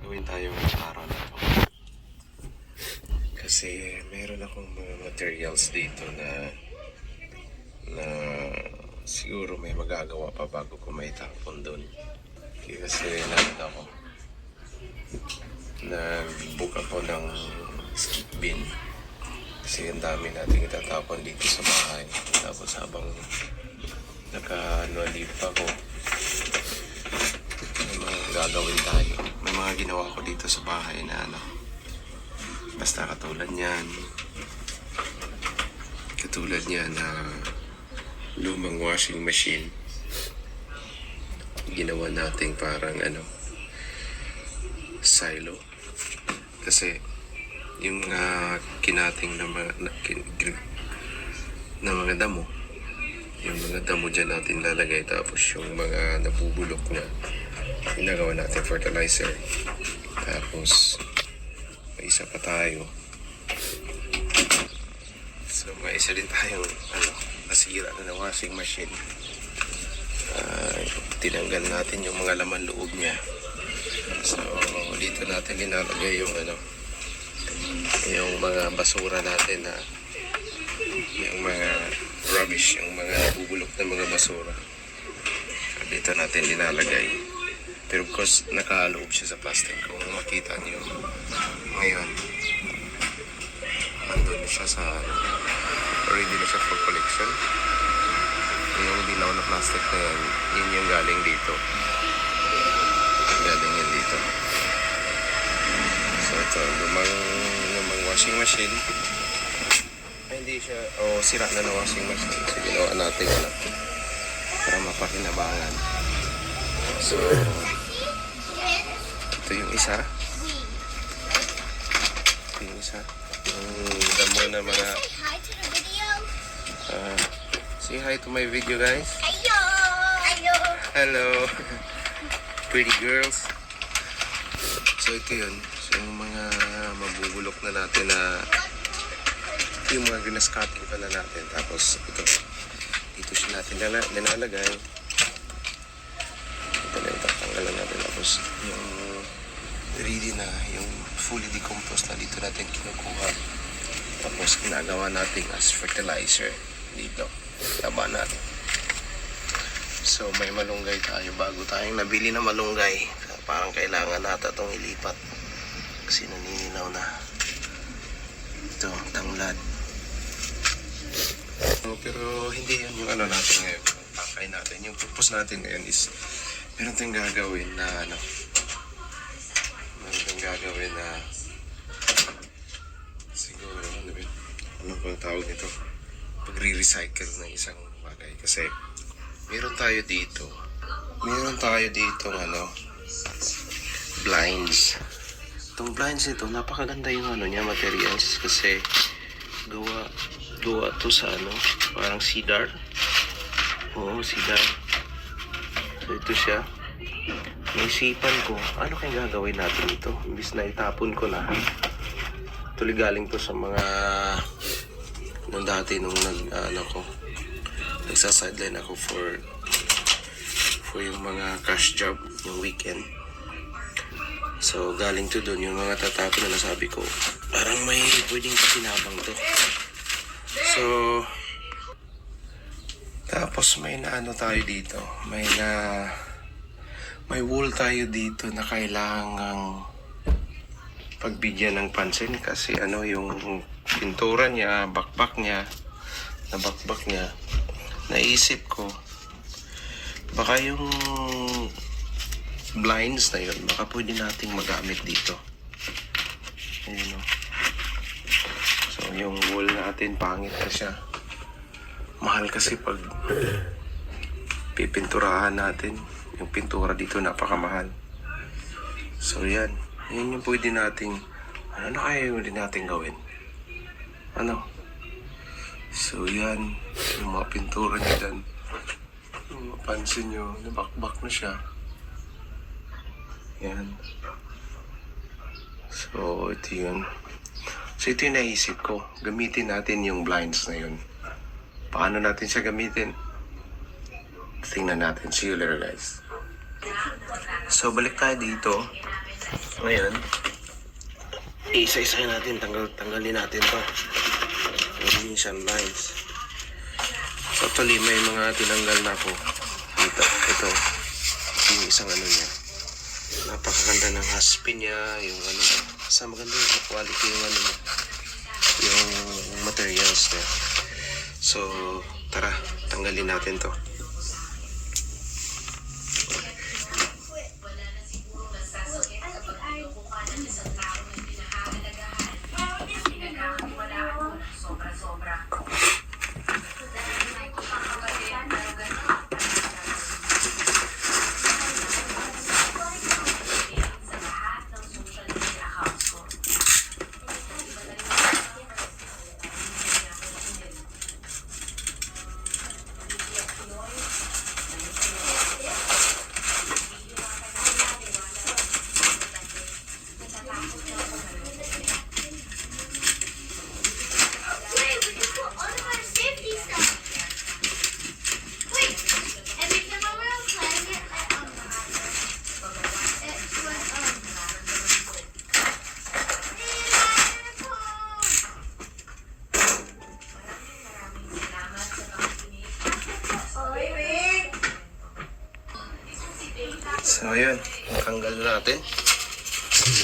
gawin tayo ngayong araw na to. Kasi meron akong mga materials dito na siguro may magagawa pa bago ko may tapon doon. Kasi nag-book ako ng skip bin. Kasi ang dami natin itatapon dito sa bahay. Tapos habang naka-leave ako, may mga gagawin tayo. May mga ginawa ko dito sa bahay na basta katulad niyan na lumang washing machine. Ginawa natin parang silo. Kasi yung kinating na mga damo, yung mga damo dyan natin lalagay, tapos yung mga nabubulok na ginagawa natin fertilizer. Tapos may isa pa tayo. So may isa din tayong nasira na washing machine. Tinanggal natin yung mga laman loob niya. So dito natin linalagay yung mga basura natin, yung mga rubbish, yung mga bubulok na mga basura. So, dito natin linalagay. Pero of course, nakaloob siya sa plastic. Kung makita niyo ngayon, andun siya already na siya for collection. Yung dilaw na plastic na yan, yun yung galing dito. Galing yan dito. So ito, lumang washing machine. Ay, hindi siya, sira na washing machine. So ginawa natin para mapakinabangan. So ito yung isa. Yung damo na mga say hi to my video, guys. Hello. Hello. Hello. Pretty girls. So ito yun. So yung mga mabubulok na natin yung mga grass cutting pa na natin. Tapos dito siya natin nilalagay. Ito na yung tatanggalan natin. Tapos yung ready na, yung fully decomposed na dito natin kinukuha. Tapos ginagawa natin as fertilizer dito. Taba natin. So may malunggay tayo. Bago tayong nabili na malunggay, parang kailangan natin itong ilipat kasi naninilaw na. Ito, tanglad. Pero hindi yan yung natin ngayon. Pakay natin. Yung purpose natin ngayon is meron tayong gagawin na siguro ano pang tawag nito, pagre-recycle ng isang bagay. Kasi meron tayo dito blinds. Itong blinds nito, napakaganda yung niya, materials, kasi gawa to sa parang cedar. Oo, cedar. So ito siya. Naisipan ko, ano kayang gagawin natin ito? Imbis na itapon ko na. Tuloy galing to sa mga nung dati nung nagsa-sideline ako for yung mga cash job yung weekend. So galing to doon yung mga tatapon na nasabi ko, parang may pwedeng pakinabang to. So tapos may tayo dito, may wool tayo dito na kailangang pagbigyan ng pansin kasi yung pintura niya, bakbak niya, naisip ko baka yung blinds na yun, baka pwede nating magamit dito. Ayun, so yung wool natin, pangit na siya. Mahal kasi pag pipinturahan natin. Yung pintura dito napakamahal. So yan yung pwede nating ano kaya yung natin gawin. So yan yung mga pintura niya dyan. Yung mapansin nyo, nabakbak na siya. Yan. So ito yun. So ito yung naisip ko, gamitin natin yung blinds na yun. Paano natin siya gamitin? Tingnan natin. See you later, guys. So balik tayo dito. Ngayon, isa-isa natin, tanggalin natin to. Yung siya lines. So actually, may mga tinanggal na ako dito. Ito, yung isang ano niya. Napakaganda ng haspin niya, yung ano. Sa maganda yung quality yung ano niya. Yung materials niya. So, tara, tanggalin natin to. Wait, we just put all of our safety stuff. Wait, every time we were playing it, So yun, tanggal na natin.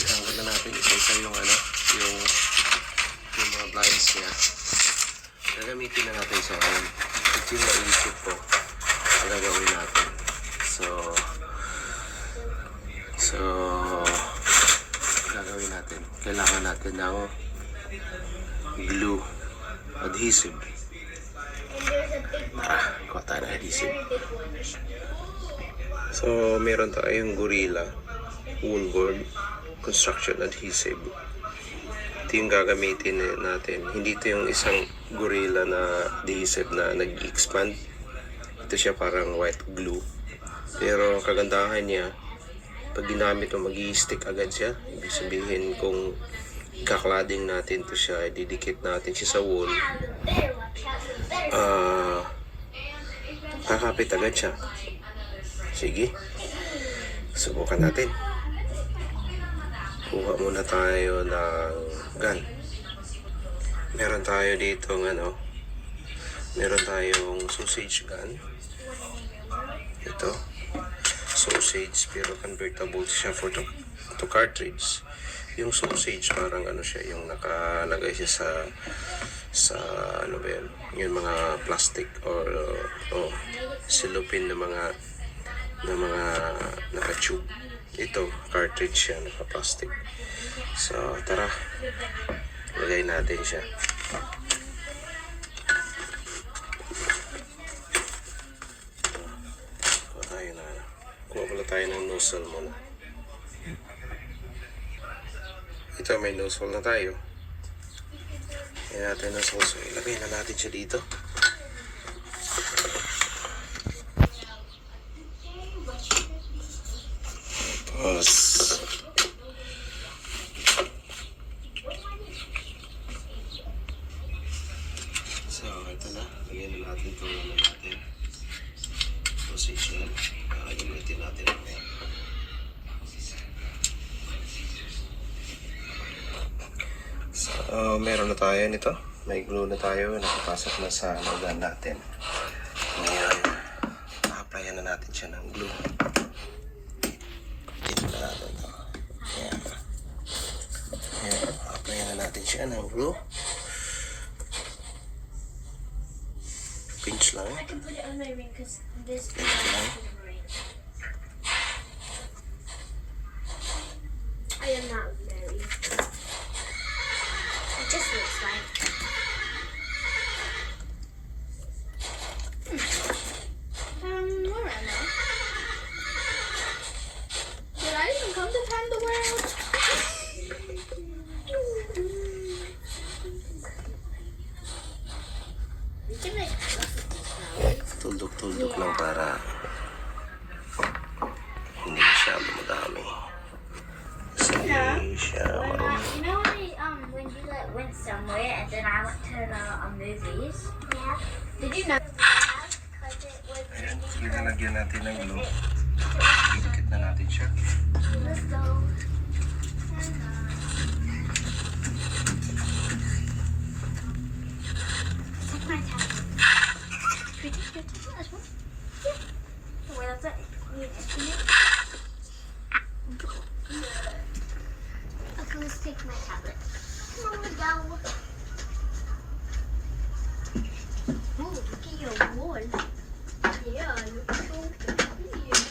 Tanggal na natin isa-isa yung ano, yung mga blinds niya. Gagamitin na natin sa ngayon. Ito yung naisip ko na gagawin natin. So gagawin natin. Kailangan natin ng glue adhesive. Kuha tayo ng adhesive. So, meron tayong Gorilla Woolboard Construction Adhesive. Ito yung gagamitin natin. Hindi ito yung isang Gorilla na adhesive na nag-expand. Ito siya parang white glue. Pero ang kagandahan niya, pag ginamit mo, mag-i-stick agad siya. Ibig sabihin kung kaklading natin to siya, didikit natin siya sa wall, kakapit agad siya. Sige, subukan natin. Kuha muna tayo ng gun. Meron tayo dito ng ano, meron tayong sausage gun. Ito, sausage pero convertible siya for to cartridge. Yung sausage parang ano siya, yung nakalagay siya sa ano ba yun, yung mga plastic or silupin na mga naka-tube. Ito, cartridge siya, naka-plastic. So, tara. Lagay natin siya. Kuha pala tayo ng nozzle muna. Ito, may nozzle na tayo. Lagyan natin ng sauce. Ilagay na natin siya dito. Tapos, so, ito na. Lagyan na natin itong ano natin. Position. Gamitin natin ang yan. So, meron na tayo nito. May glue na tayo. Nakapasok na sa logan natin. Ngayon, na-applyan na natin siya ng glue. Ito na natin ito. Ayan. Ayan. Applyan na natin siya ng glue. Pinch lang. I can put it on my ring because this Pinch lang. I am not very. It just looks like. Where am I? Did I even come to time the world? We can make Tuldok-tuldok lang para hindi masyado madami. Kasi siya marunong. You know when you like went somewhere and then I went to the movies? Yeah. Did you know? Because it was Ayan, lalagyan natin ng glue. Dikit na natin siya. Let's go. Take my tablet. Should we take your tablet as well? Yeah. So wait, that's it. You estimate? Okay, let's take my tablet. Come on, go. Oh, look at your wall. Yeah, look so pretty. Yeah.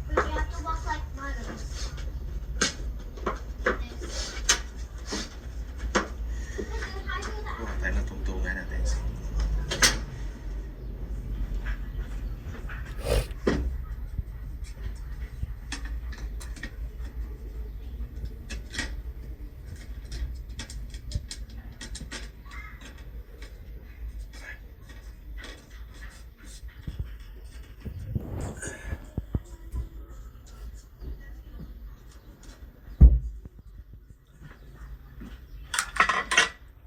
But you have to walk like models. Kuha tayo ng tungtungan natin.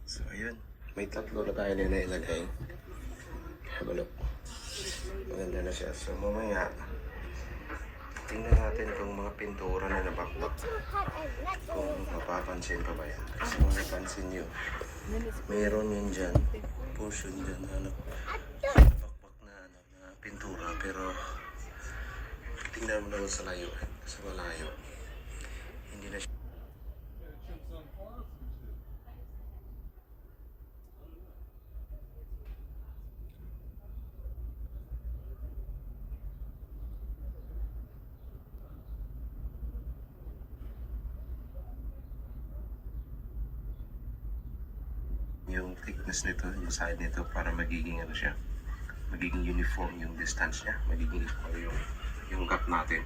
So ayun, may tatlo na tayo na nailagay. Have a look. Maganda na siya. So mamaya, tingnan natin kung mga pintura na nabakbak. Kung mapapansin pa ba yan. Kasi kung napansin nyo, meron yun dyan. Portion dyan na bakbak na, na pintura. Pero tingnan mo naman sa layo. Sa malayo. Hindi na siya. Yung thickness nito, yung side nito para magiging ano siya, magiging uniform yung distance niya, magiging equal yung gap natin.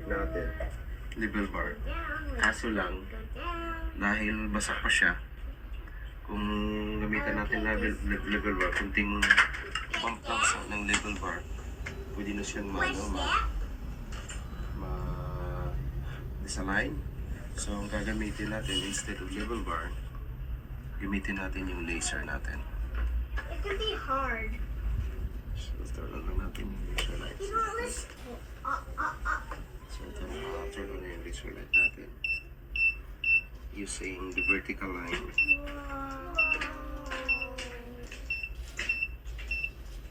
Natin level bar, kaso lang dahil basa pa siya, kung gamitan natin level bar, kunting pump lang ng level bar, pwede na siyang disalign. So ang gagamitin natin instead of level bar, gamitin natin yung laser natin. It can be hard. So start lang natin yung laser light. You don't listen. So turn on yung laser light natin using the vertical line.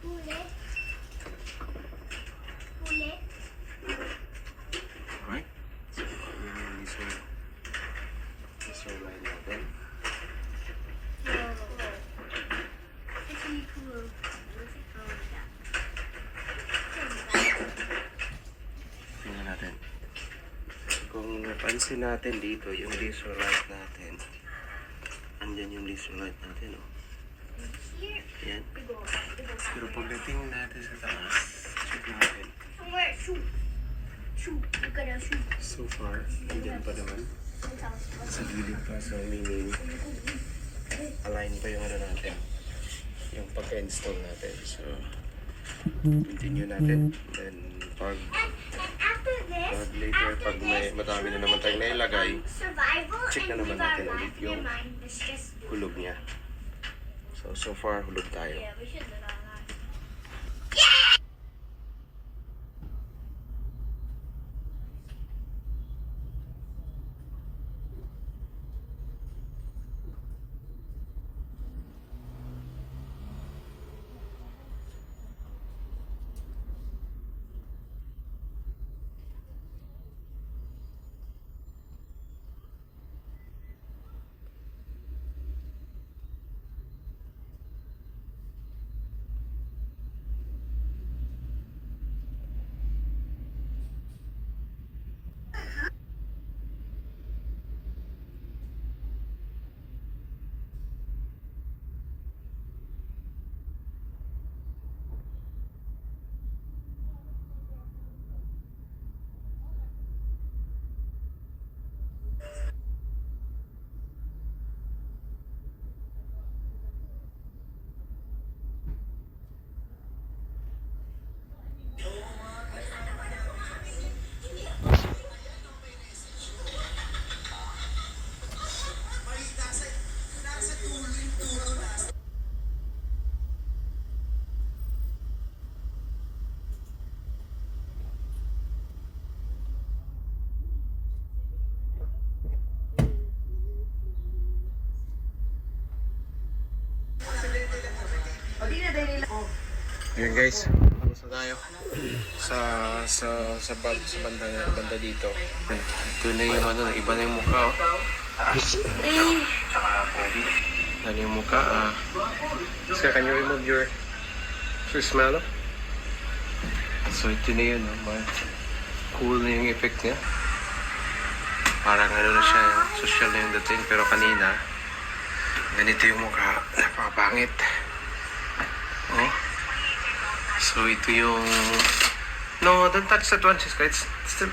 Ulit. Ulit. Alright? So yun yung laser line natin. It's really cool. Tingnan natin. Kung napansin natin dito, yung laser light natin, andyan yung laser light natin, oh. Here. Yan. Go. Pero pagdating natin sa taas, check natin. Somewhere. Shoot. Shoot. You gotta shoot. So far, andyan pa naman. Sa gilid pa, so meaning, align pa yung ano natin, yung pagka-install natin. So, continue natin. Then, pag After this, later, pag may madami na naman tayong nailagay, survival check na and naman live our natin ulit life in yung your mind. It's just hulog niya. So far, hulog tayo. yeah, we should live our life. Ayan guys, tapos na tayo sa banda dito. Ito na yung ano, iba na yung mukha oh. Ano yung mukha So can you remove your smell? So ito na yun cool na yung effect niya. Parang ano na siya, social na yung dating. Pero kanina, ganito yung mukha. Napakapangit. Oh. So ito yung... No, don't touch that one, Chiska. It's still...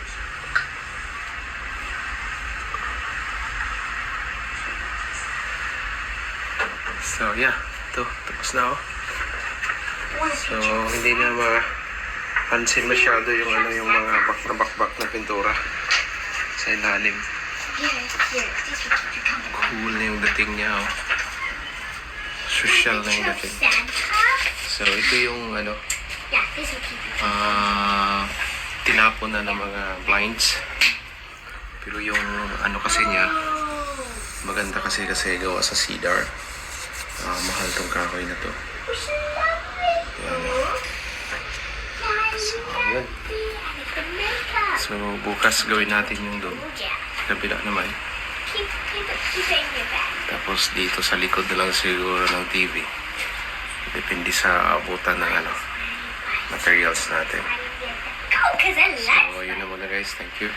So yeah, ito. Tapos na oh. So hindi na mapansin masyado yung ano yung mga bakbak na pintura sa ilalim. Cool na yung dating niya oh. Social na yung dating. So ito yung ano tinapon na ng mga blinds. Pero yung ano kasi niya maganda kasi gawa sa cedar. Mahal tong kahoy na to. Yan. So, yun. So, bukas gawin natin yung doon. Kabila naman. Tapos dito sa likod na lang siguro ng TV. Depende sa abutan ng ano, materials natin. So, yun na muna guys. Thank you.